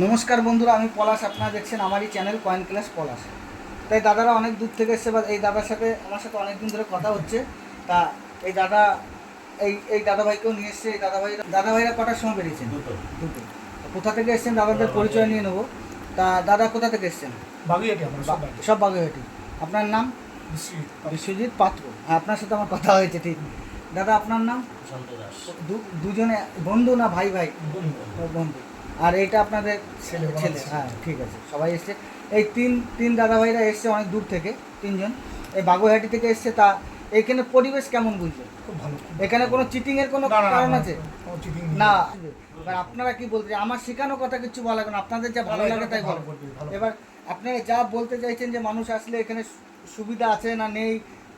নমস্কার বন্ধুরা, আমি পলাশ। আপনারা দেখছেন আমারই চ্যানেল কয়েন ক্লাস পলাশ। তাই দাদারা অনেক দূর থেকে এসছে, বা এই দাদার সাথে আমার সাথে অনেক দিন ধরে কথা হচ্ছে। তা এই দাদা এই দাদাভাইকেও নিয়ে এসছে। এই দাদাভাইরা কটার সময় বেরিয়েছেন? দুটো। কোথা থেকে এসছেন দাদাদের পরিচয় নিয়ে নেবো। তা দাদা কোথা থেকে এসছেন? বাগুইয়াটি। সব বাগুইহাটি। আপনার নাম? বিশ্বজিৎ পাত্র। হ্যাঁ, আপনার সাথে আমার কথা হয়েছে, ঠিক। দাদা আপনার নাম? দুজনে বন্ধু না ভাই ভাই? বন্ধু। আর এইটা আপনাদের ছেলে? হ্যাঁ, ঠিক আছে, সবাই এসছে। এই তিন দাদা ভাইরা এসছে অনেক দূর থেকে, তিনজন এই বাগুইহাটি থেকে এসছে। তা এখানে পরিবেশ কেমন বুঝলো? খুব ভালো। এখানে কোনো চিটিংয়ের কোনো কারণ আছে? না। এবার আপনারা কি বলতে, আমার শেখানো কথা কিছু বলা লাগবে না, আপনাদের যা ভালো লাগে তাই বলো। এবার আপনারা যা বলতে চাইছেন যে মানুষ আসলে এখানে সুবিধা আছে না নেই,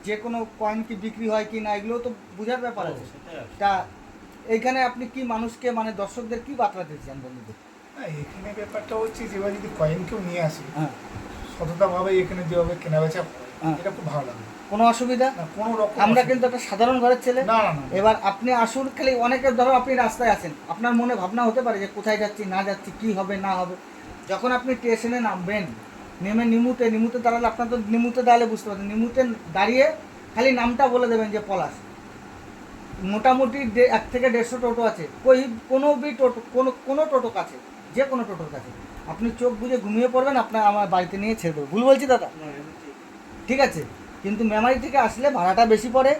যে কোনো কয়েন কি বিক্রি হয় কি না, এগুলো তো বোঝার ব্যাপার আছে। তা এইখানে আপনি কি মানুষকে, মানে দর্শকদের কি বার্তা দিচ্ছেন বন্ধুদের? এখানে ব্যাপারটা হচ্ছে যে এবার যদি কয়েন কেউ নিয়ে আসে, হ্যাঁ, সততাভাবে এখানে যেভাবে কেনা বেচা, হ্যাঁ, এটা খুব ভালো লাগে। কোনো অসুবিধা? কোনো রকম আমরা কিন্তু একটা সাধারণ ঘরের ছেলে। না না না। এবার আপনি আসুন, খালি অনেকের ধরো আপনি রাস্তায় আছেন, আপনার মনে ভাবনা হতে পারে যে কোথায় যাচ্ছি না যাচ্ছি, কি হবে না হবে। যখন আপনি স্টেশনে নামবেন, নেমে নিমুতে দাঁড়ালে, আপনার তো নিমুতে দাঁড়ালে বুঝতে পারছেন, নিমুতে দাঁড়িয়ে খালি নামটা বলে দেবেন যে পলাশ। মোটামুটি 1 থেকে 150 টোটো আছে, কোনো টোটো কাছে, যে কোনো টোটোর কাছে আপনি চোখ বুজে ঘুমিয়ে পড়বেন, আপনার আমার বাড়িতে নিয়ে ছেড়ে দেবো। ভুল বলছি দাদা? ঠিক আছে, কিন্তু মেমারি থেকে আসলে ভাড়াটা বেশি পড়ে।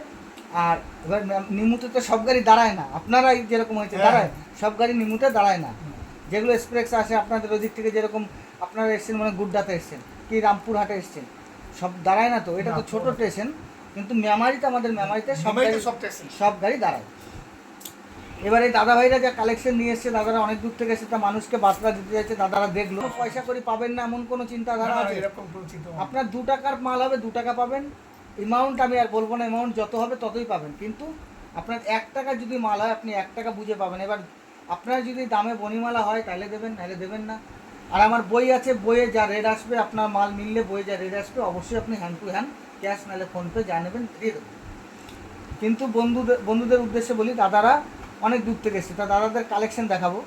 আর এবার নিমুতে তো সব গাড়ি দাঁড়ায় না, আপনারাই যেরকম হয়েছে দাঁড়ায়, সব গাড়ি নিমুতে দাঁড়ায় না। যেগুলো এক্সপ্রেস আসে আপনাদের ওদিক থেকে, যেরকম আপনারা এসছেন মানে গুড্ডাতে এসছেন কি রামপুরহাটে এসছেন, সব দাঁড়ায় না। তো এটা তো ছোটো স্টেশন, কিন্তু মেমারিতে, আমাদের মেমারিতে সব গাড়ি দাঁড়ায়। এবার এই দাদা ভাইরা যা কালেকশন নিয়ে এসছে, দাদারা অনেক দূর থেকে এসে তা মানুষকে বার্তা দিতে যাচ্ছে। দাদারা দেখলো পয়সা করে পাবেন না এমন কোনো চিন্তাধারা আছে? আপনার 2 টাকার মাল হবে 2 টাকা পাবেন। অ্যামাউন্ট আমি আর বলবো না, অ্যামাউন্ট যত হবে ততই পাবেন, কিন্তু আপনার 1 টাকা যদি মাল হয় আপনি 1 টাকা বুঝে পাবেন। এবার আপনার যদি দামে বনিমালা হয় তাহলে দেবেন, নাহলে দেবেন না। আর আমার বই আছে, বইয়ে যা রেট আসবে, আপনার মাল মিললে বইয়ে যা রেট আসবে অবশ্যই আপনি হ্যান্ড টু হ্যান্ড ক্যাশ, নাহলে ফোনপে যা নেবেন দিয়ে দেবেন। কিন্তু বন্ধুদের উদ্দেশ্যে বলি, দাদারা অনেক দূর থেকে এসছে, তা দাদাদের কালেকশন দেখাবো।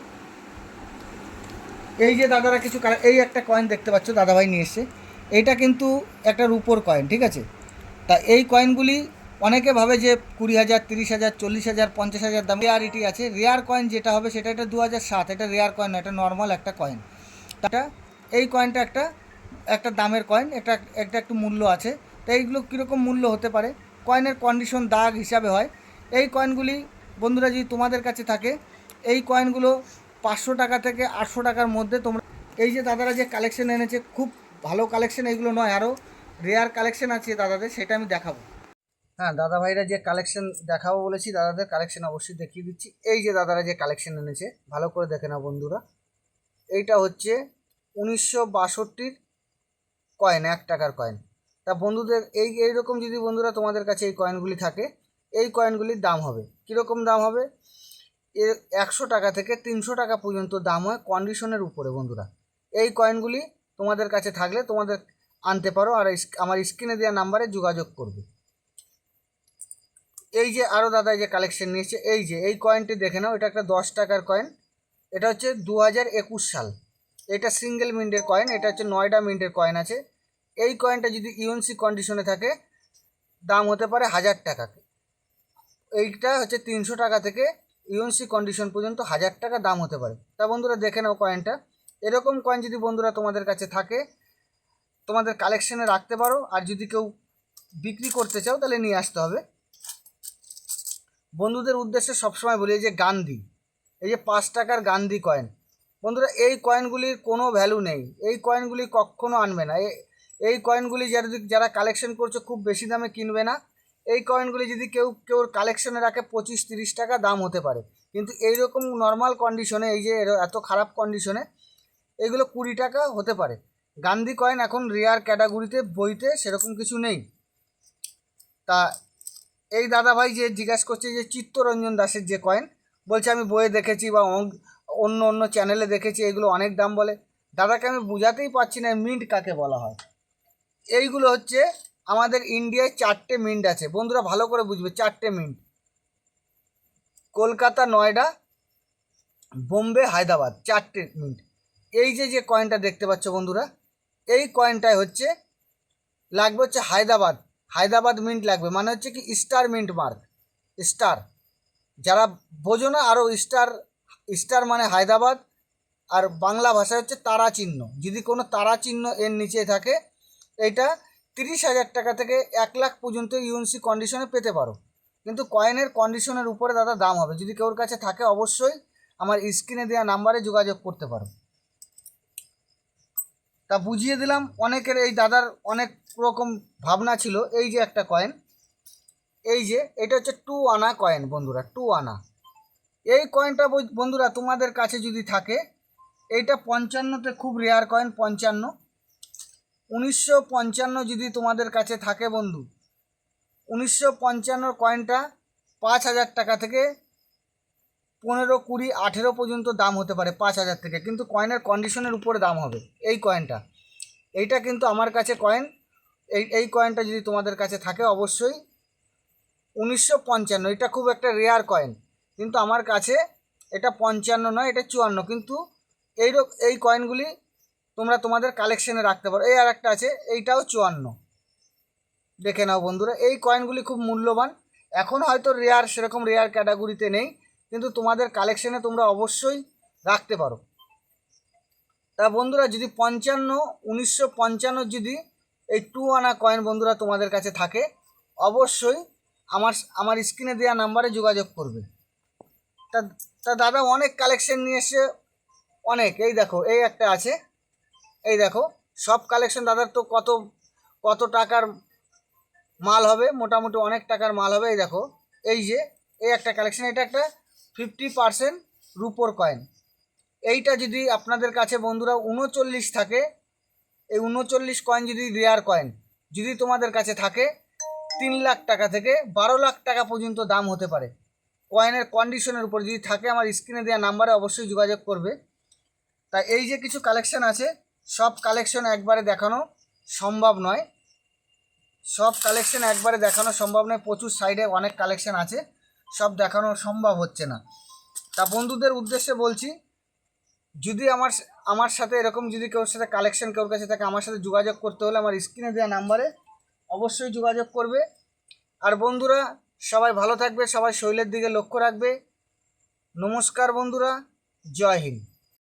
এই যে দাদারা কিছু এই একটা কয়েন দেখতে পাচ্ছ দাদাভাই নিয়ে এসছে, এইটা কিন্তু একটা রুপোর কয়েন, ঠিক আছে। তা এই কয়েনগুলি অনেকে ভাবে যে 20,000, 30,000, 40,000, 50,000 দাম। রেয়ারিটি আছে, রেয়ার কয়েন যেটা হবে সেটা এটা 2007, এটা রেয়ার কয়েন না, এটা নর্মাল একটা কয়েন। তাটা এই কয়েনটা একটা দামের কয়েন, এটা একটু মূল্য আছে। তো এইগুলো কীরকম মূল্য হতে পারে, কয়েনের কন্ডিশন দাগ হিসাবে হয়। এই কয়েনগুলি বন্ধুরা যদি তোমাদের কাছে থাকে, এই কয়েনগুলো 500 টাকা থেকে 800 টাকার মধ্যে তোমরা। এই যে দাদারা যে কালেকশন এনেছে, খুব ভালো কালেকশন, এইগুলো নয়, আরও রেয়ার কালেকশন আছে দাদাদের, সেটা আমি দেখাবো। হ্যাঁ, দাদা ভাইরা যে কালেকশন দেখাবো বলেছি, দাদাদের কালেকশন অবশ্যই দেখিয়ে দিচ্ছি। এই যে দাদারা যে কালেকশন এনেছে, ভালো করে দেখে নাও বন্ধুরা। এইটা হচ্ছে 1962 কয়েন, 1 টাকার কয়েন। তা বন্ধুদের এইরকম যদি বন্ধুরা তোমাদের কাছে এই কয়েনগুলি থাকে, এই কয়েনগুলির দাম হবে কীরকম দাম হবে, 100 টাকা থেকে 300 টাকা পর্যন্ত দাম হয় কন্ডিশনের উপরে বন্ধুরা। এই কয়েনগুলি তোমাদের কাছে থাকলে তোমাদের আনতে পারো, আর আমার স্ক্রিনে দেওয়া নাম্বারে যোগাযোগ করবে। এই যে আরও দাদা যে কালেকশন নিয়েছে, এই কয়েনটি দেখে নাও, এটা একটা 10 টাকার কয়েন। এটা হচ্ছে 2021 সাল, এটা সিঙ্গেল মিন্টের কয়েন, এটা হচ্ছে নয়ডা মিন্টের কয়েন আছে। এই কয়েনটা যদি ইউএনসি কন্ডিশনে থাকে দাম হতে পারে 1000 টাকা। এইটা হচ্ছে 300 টাকা থেকে ইউএনসি কন্ডিশন পর্যন্ত 1000 টাকা দাম হতে পারে। তা বন্ধুরা দেখে নাও কয়েনটা। এরকম কয়েন যদি বন্ধুরা তোমাদের কাছে থাকে, তোমাদের কালেকশানে রাখতে পারো। আর যদি কেউ বিক্রি করতে চাও তাহলে নিয়ে আসতে হবে। বন্ধুদের উদ্দেশ্যে সবসময় বলি, এই যে গান্ধী, এই যে 5 টাকার গান্ধী কয়েন, বন্ধুরা এই কয়েনগুলির কোনো ভ্যালু নেই, এই কয়েনগুলি কখনও আনবে না। এই কয়েনগুলি যারা কালেকশন করছো খুব বেশি দামে কিনবে না। এই কয়েনগুলি যদি কেউ কালেকশনে রাখে 25-30 টাকা দাম হতে পারে, কিন্তু এইরকম নর্মাল কন্ডিশনে, এই যে এত খারাপ কন্ডিশনে, এগুলো 20 টাকা হতে পারে। গান্ধী কয়েন এখন রেয়ার ক্যাটাগরিতে, বইতে সেরকম কিছু নেই। তা এই দাদা ভাই যে জিজ্ঞাসা করছে যে চিত্তরঞ্জন দাসের যে কয়েন, বলছে আমি বইয়ে দেখেছি বা অন্য চ্যানেলে দেখেছি, এগুলো অনেক দাম বলে। দাদাকে আমি বোঝাতেই পারছি না মিন্ট কাকে বলা হয়। এইগুলো হচ্ছে আমাদের ইন্ডিয়ায় 4টে মিন্ট আছে বন্ধুরা, ভালো করে বুঝবে, 4টে মিন্ট: কলকাতা, নয়ডা, বোম্বে, হায়দ্রাবাদ, 4টে মিন্ট। এই যে যে কয়েনটা দেখতে পাচ্ছ বন্ধুরা, এই কয়েনটাই হচ্ছে লাগবে হচ্ছে হায়দ্রাবাদ মিন্ট লাগবে, মানে হচ্ছে কি স্টার মিন্ট মার্ক, স্টার। যারা বোঝো না আরও, স্টার, স্টার মানে হায়দ্রাবাদ, আর বাংলা ভাষায় হচ্ছে তারা চিহ্ন। যদি কোনো তারা চিহ্ন এর নিচে থাকে, এইটা 30,000 টাকা থেকে 1 লাখ পর্যন্ত ইউএনসি কন্ডিশনে পেতে পারো। কিন্তু কয়েনের কন্ডিশনের উপরে দাদা দাম হবে। যদি কেউর কাছে থাকে অবশ্যই আমার স্ক্রিনে দেওয়া নাম্বারে যোগাযোগ করতে পারো। তা বুঝিয়ে দিলাম। অনেকের এই দাদার অনেক রকম ভাবনা ছিল। এই যে একটা কয়েন, এই যে এটা হচ্ছে 2 আনা কয়েন বন্ধুরা, 2 আনা। এই কয়েনটা বন্ধুরা তোমাদের কাছে যদি থাকে, এইটা 55তে খুব রেয়ার কয়েন, 55, 1955 যদি তোমাদের কাছে থাকে বন্ধু, 1955 কয়েনটা 5,000 টাকা থেকে 15, 20, 18 পর্যন্ত দাম হতে পারে, 5,000 থেকে। কিন্তু কয়েনের কন্ডিশনের উপরে দাম হবে এই কয়েনটা। এইটা কিন্তু আমার কাছে কয়েন, এই কয়েনটা যদি তোমাদের কাছে থাকে অবশ্যই 1955, এটা খুব একটা রেয়ার কয়েন। কিন্তু আমার কাছে এটা 55 নয়, এটা 54। কিন্তু এই কয়েনগুলি তোমরা তোমাদের কালেকশানে রাখতে পারো। এই আর একটা আছে, এইটাও 54, দেখে নাও বন্ধুরা। এই কয়েনগুলি খুব মূল্যবান, এখন হয়তো রেয়ার, সেরকম রেয়ার ক্যাটাগরিতে নেই, কিন্তু তোমাদের কালেকশানে তোমরা অবশ্যই রাখতে পারো। তা বন্ধুরা যদি 1955 যদি এই 2 আনা কয়েন বন্ধুরা তোমাদের কাছে থাকে, অবশ্যই আমার স্ক্রিনে দেওয়া নাম্বারে যোগাযোগ করবে। তা তা দাদা অনেক কালেকশন নিয়ে এসে, অনেক। এই দেখো, এই একটা আছে, এই দেখো সব কালেকশন দাদার তো কত কত টাকার মাল হবে, মোটামুটি অনেক টাকার মাল হবে। এই দেখো, এই যে এই একটা কালেকশন, এটা একটা 50% রুপোর কয়েন। এইটা যদি আপনাদের কাছে বন্ধুরা 39 থাকে, এই 39 কয়েন যদি রেয়ার কয়েন যদি তোমাদের কাছে থাকে, 3 লাখ টাকা থেকে 12 লাখ টাকা পর্যন্ত দাম হতে পারে। কয়েনের কন্ডিশনের উপর যদি থাকে, আমার স্ক্রিনে দেওয়া নাম্বারে অবশ্যই যোগাযোগ করবে। তাই এই যে কিছু কালেকশন আছে, সব কালেকশন একবারে দেখানো সম্ভব নয়, সব কালেকশন একবারে দেখানো সম্ভব নয়। প্রচুর সাইডে অনেক কালেকশন আছে, সব দেখানো সম্ভব হচ্ছে না। তা বন্ধুদের উদ্দেশ্যে বলছি, যদি আমার সাথে এরকম যদি কেউর সাথে কালেকশন কেউর কাছে থাকে, আমার সাথে যোগাযোগ করতে হলে আমার স্ক্রিনে দেওয়া নাম্বারে অবশ্যই যোগাযোগ করবে। আর বন্ধুরা সবাই ভালো থাকবে, সবাই শরীরের দিকে লক্ষ্য রাখবে। নমস্কার বন্ধুরা, জয় হিন্দ।